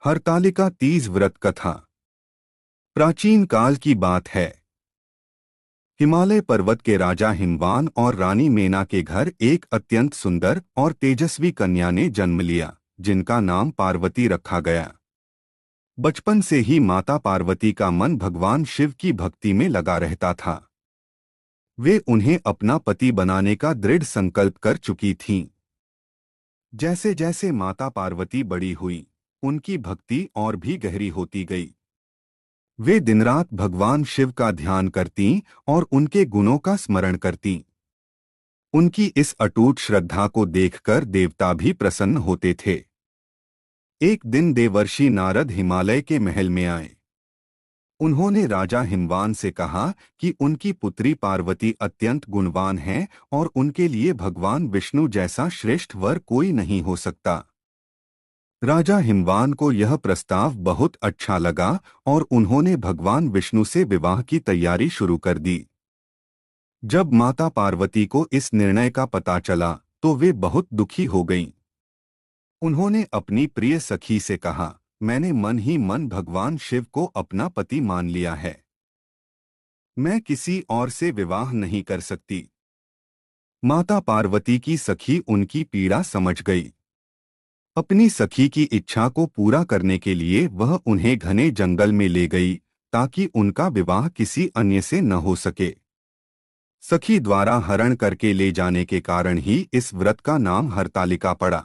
हरतालिका तीज व्रत कथा। प्राचीन काल की बात है। हिमालय पर्वत के राजा हिमवान और रानी मेना के घर एक अत्यंत सुंदर और तेजस्वी कन्या ने जन्म लिया, जिनका नाम पार्वती रखा गया। बचपन से ही माता पार्वती का मन भगवान शिव की भक्ति में लगा रहता था। वे उन्हें अपना पति बनाने का दृढ़ संकल्प कर चुकी थीं। जैसे जैसे माता पार्वती बड़ी हुई, उनकी भक्ति और भी गहरी होती गई। वे दिन रात भगवान शिव का ध्यान करतीं और उनके गुणों का स्मरण करतीं। उनकी इस अटूट श्रद्धा को देखकर देवता भी प्रसन्न होते थे। एक दिन देवर्षि नारद हिमालय के महल में आए। उन्होंने राजा हिमवान से कहा कि उनकी पुत्री पार्वती अत्यंत गुणवान है और उनके लिए भगवान विष्णु जैसा श्रेष्ठ वर कोई नहीं हो सकता। राजा हिमवान को यह प्रस्ताव बहुत अच्छा लगा और उन्होंने भगवान विष्णु से विवाह की तैयारी शुरू कर दी। जब माता पार्वती को इस निर्णय का पता चला तो वे बहुत दुखी हो गईं। उन्होंने अपनी प्रिय सखी से कहा, मैंने मन ही मन भगवान शिव को अपना पति मान लिया है। मैं किसी और से विवाह नहीं कर सकती। माता पार्वती की सखी उनकी पीड़ा समझ गई। अपनी सखी की इच्छा को पूरा करने के लिए वह उन्हें घने जंगल में ले गई ताकि उनका विवाह किसी अन्य से न हो सके। सखी द्वारा हरण करके ले जाने के कारण ही इस व्रत का नाम हरतालिका पड़ा।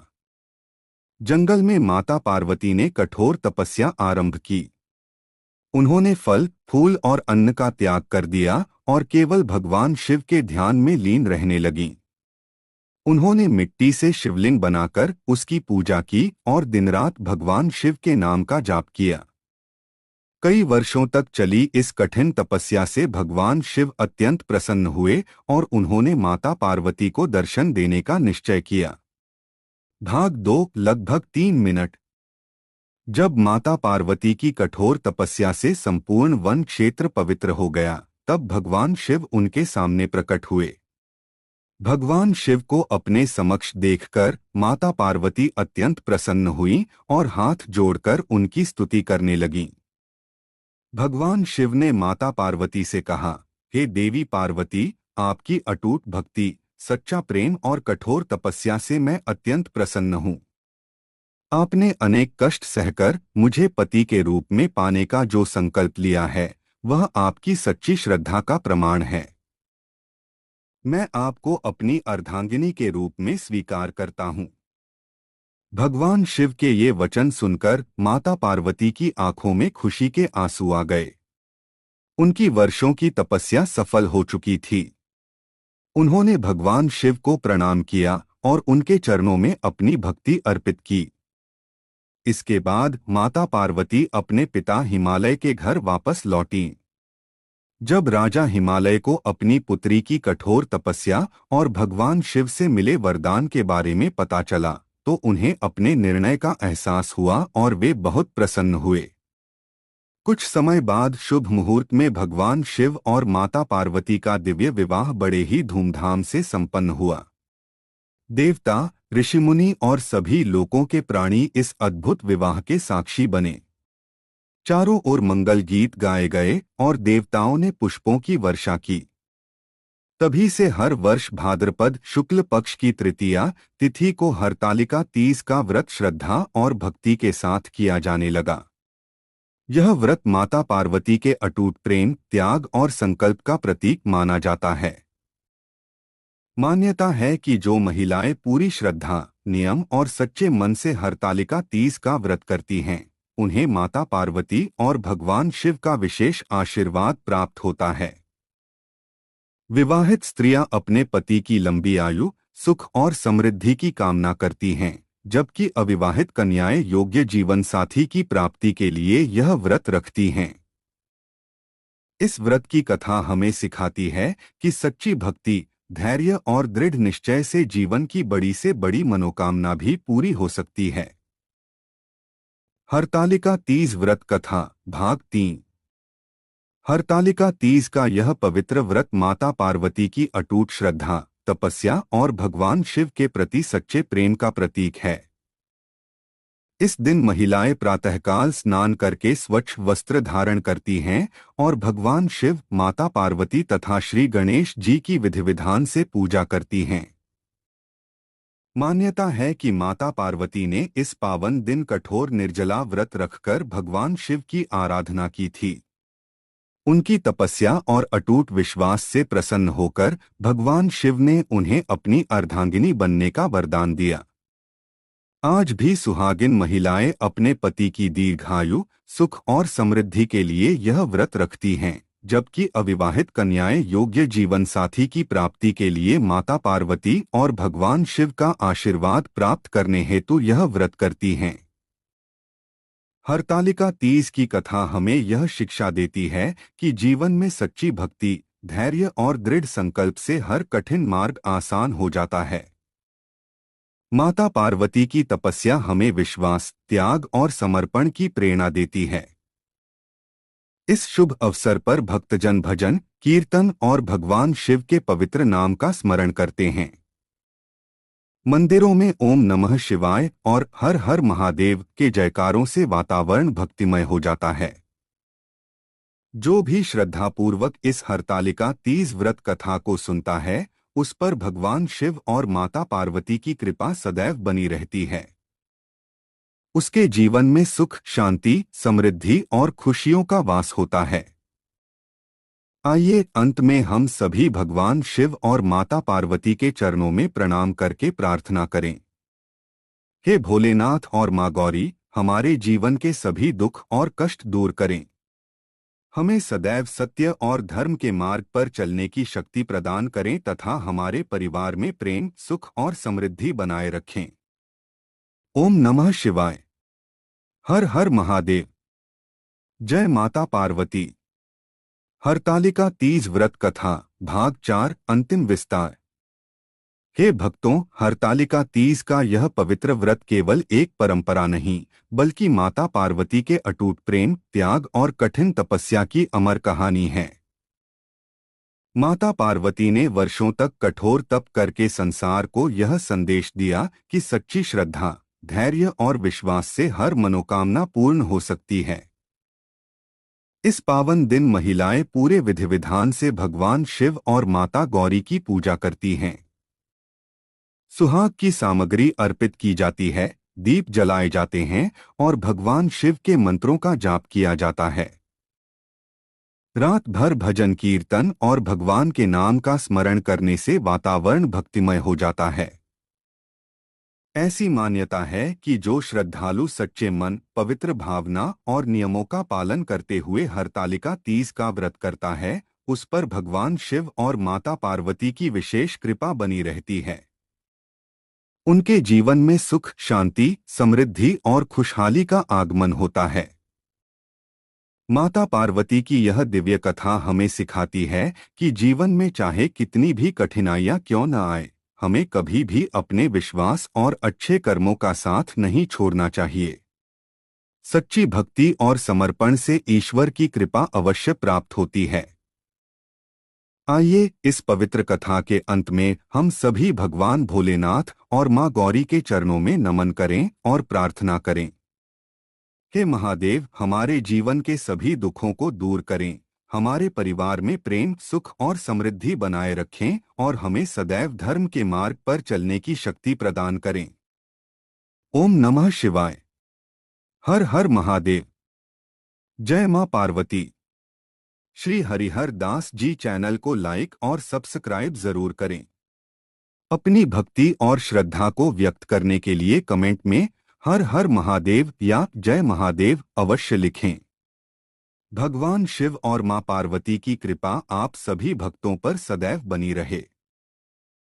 जंगल में माता पार्वती ने कठोर तपस्या आरंभ की। उन्होंने फल, फूल और अन्न का त्याग कर दिया और केवल भगवान शिव के ध्यान में लीन रहने लगीं। उन्होंने मिट्टी से शिवलिंग बनाकर उसकी पूजा की और दिन रात भगवान शिव के नाम का जाप किया। कई वर्षों तक चली इस कठिन तपस्या से भगवान शिव अत्यंत प्रसन्न हुए और उन्होंने माता पार्वती को दर्शन देने का निश्चय किया। भाग 2 लगभग 3 मिनट। जब माता पार्वती की कठोर तपस्या से संपूर्ण वन क्षेत्र पवित्र हो गया, तब भगवान शिव उनके सामने प्रकट हुए। भगवान शिव को अपने समक्ष देखकर माता पार्वती अत्यंत प्रसन्न हुई और हाथ जोड़कर उनकी स्तुति करने लगीं। भगवान शिव ने माता पार्वती से कहा, हे देवी पार्वती, आपकी अटूट भक्ति, सच्चा प्रेम और कठोर तपस्या से मैं अत्यंत प्रसन्न हूँ। आपने अनेक कष्ट सहकर मुझे पति के रूप में पाने का जो संकल्प लिया है, वह आपकी सच्ची श्रद्धा का प्रमाण है। मैं आपको अपनी अर्धांगिनी के रूप में स्वीकार करता हूँ। भगवान शिव के ये वचन सुनकर माता पार्वती की आंखों में खुशी के आंसू आ गए। उनकी वर्षों की तपस्या सफल हो चुकी थी। उन्होंने भगवान शिव को प्रणाम किया और उनके चरणों में अपनी भक्ति अर्पित की। इसके बाद माता पार्वती अपने पिता हिमालय के घर वापस लौटीं। जब राजा हिमालय को अपनी पुत्री की कठोर तपस्या और भगवान शिव से मिले वरदान के बारे में पता चला, तो उन्हें अपने निर्णय का एहसास हुआ और वे बहुत प्रसन्न हुए। कुछ समय बाद शुभ मुहूर्त में भगवान शिव और माता पार्वती का दिव्य विवाह बड़े ही धूमधाम से संपन्न हुआ। देवता, ऋषिमुनि और सभी लोकों के प्राणी इस अद्भुत विवाह के साक्षी बने। चारों ओर मंगल गीत गाए गए और देवताओं ने पुष्पों की वर्षा की। तभी से हर वर्ष भाद्रपद शुक्ल पक्ष की तृतीया तिथि को हरतालिका तीज का व्रत श्रद्धा और भक्ति के साथ किया जाने लगा। यह व्रत माता पार्वती के अटूट प्रेम, त्याग और संकल्प का प्रतीक माना जाता है। मान्यता है कि जो महिलाएं पूरी श्रद्धा, नियम और सच्चे मन से हरतालिका तीज का व्रत करती हैं, उन्हें माता पार्वती और भगवान शिव का विशेष आशीर्वाद प्राप्त होता है। विवाहित स्त्रियां अपने पति की लंबी आयु, सुख और समृद्धि की कामना करती हैं, जबकि अविवाहित कन्याएं योग्य जीवन साथी की प्राप्ति के लिए यह व्रत रखती हैं। इस व्रत की कथा हमें सिखाती है कि सच्ची भक्ति, धैर्य और दृढ़ निश्चय से जीवन की बड़ी से बड़ी मनोकामना भी पूरी हो सकती है। हरतालिका तीज व्रत कथा भाग 3। हरतालिका तीज का यह पवित्र व्रत माता पार्वती की अटूट श्रद्धा, तपस्या और भगवान शिव के प्रति सच्चे प्रेम का प्रतीक है। इस दिन महिलाएं प्रातःकाल स्नान करके स्वच्छ वस्त्र धारण करती हैं और भगवान शिव, माता पार्वती तथा श्री गणेश जी की विधि विधान से पूजा करती हैं। मान्यता है कि माता पार्वती ने इस पावन दिन कठोर निर्जला व्रत रखकर भगवान शिव की आराधना की थी। उनकी तपस्या और अटूट विश्वास से प्रसन्न होकर भगवान शिव ने उन्हें अपनी अर्धांगिनी बनने का वरदान दिया। आज भी सुहागिन महिलाएं अपने पति की दीर्घायु, सुख और समृद्धि के लिए यह व्रत रखती हैं, जबकि अविवाहित कन्याएं योग्य जीवन साथी की प्राप्ति के लिए माता पार्वती और भगवान शिव का आशीर्वाद प्राप्त करने हेतु यह व्रत करती हैं। हरतालिका तीज की कथा हमें यह शिक्षा देती है कि जीवन में सच्ची भक्ति, धैर्य और दृढ़ संकल्प से हर कठिन मार्ग आसान हो जाता है। माता पार्वती की तपस्या हमें विश्वास, त्याग और समर्पण की प्रेरणा देती है। इस शुभ अवसर पर भक्तजन भजन, कीर्तन और भगवान शिव के पवित्र नाम का स्मरण करते हैं। मंदिरों में ओम नमः शिवाय और हर हर महादेव के जयकारों से वातावरण भक्तिमय हो जाता है। जो भी श्रद्धापूर्वक इस हरतालिका तीज व्रत कथा को सुनता है, उस पर भगवान शिव और माता पार्वती की कृपा सदैव बनी रहती है। उसके जीवन में सुख, शांति, समृद्धि और खुशियों का वास होता है। आइए अंत में हम सभी भगवान शिव और माता पार्वती के चरणों में प्रणाम करके प्रार्थना करें। हे भोलेनाथ और माँ गौरी, हमारे जीवन के सभी दुख और कष्ट दूर करें। हमें सदैव सत्य और धर्म के मार्ग पर चलने की शक्ति प्रदान करें तथा हमारे परिवार में प्रेम, सुख और समृद्धि बनाए रखें। ओम नमः शिवाय। हर हर महादेव। जय माता पार्वती। हरतालिका तीज व्रत कथा भाग 4 अंतिम विस्तार। हे भक्तों, हरतालिका तीज का यह पवित्र व्रत केवल एक परंपरा नहीं, बल्कि माता पार्वती के अटूट प्रेम, त्याग और कठिन तपस्या की अमर कहानी है। माता पार्वती ने वर्षों तक कठोर तप करके संसार को यह संदेश दिया कि सच्ची श्रद्धा, धैर्य और विश्वास से हर मनोकामना पूर्ण हो सकती है। इस पावन दिन महिलाएं पूरे विधि विधान से भगवान शिव और माता गौरी की पूजा करती हैं। सुहाग की सामग्री अर्पित की जाती है, दीप जलाए जाते हैं और भगवान शिव के मंत्रों का जाप किया जाता है। रात भर भजन, कीर्तन और भगवान के नाम का स्मरण करने से वातावरण भक्तिमय हो जाता है। ऐसी मान्यता है कि जो श्रद्धालु सच्चे मन, पवित्र भावना और नियमों का पालन करते हुए हरतालिका तीज का व्रत करता है, उस पर भगवान शिव और माता पार्वती की विशेष कृपा बनी रहती है। उनके जीवन में सुख, शांति, समृद्धि और खुशहाली का आगमन होता है। माता पार्वती की यह दिव्य कथा हमें सिखाती है कि जीवन में चाहे कितनी भी कठिनाइयां क्यों न आए, हमें कभी भी अपने विश्वास और अच्छे कर्मों का साथ नहीं छोड़ना चाहिए। सच्ची भक्ति और समर्पण से ईश्वर की कृपा अवश्य प्राप्त होती है। आइए इस पवित्र कथा के अंत में हम सभी भगवान भोलेनाथ और माँ गौरी के चरणों में नमन करें और प्रार्थना करें। हे महादेव, हमारे जीवन के सभी दुखों को दूर करें, हमारे परिवार में प्रेम, सुख और समृद्धि बनाए रखें और हमें सदैव धर्म के मार्ग पर चलने की शक्ति प्रदान करें। ओम नमः शिवाय। हर हर महादेव। जय मां पार्वती। श्री हरिहर दास जी चैनल को लाइक और सब्सक्राइब जरूर करें। अपनी भक्ति और श्रद्धा को व्यक्त करने के लिए कमेंट में हर हर महादेव या जय महादेव अवश्य लिखें। भगवान शिव और मां पार्वती की कृपा आप सभी भक्तों पर सदैव बनी रहे।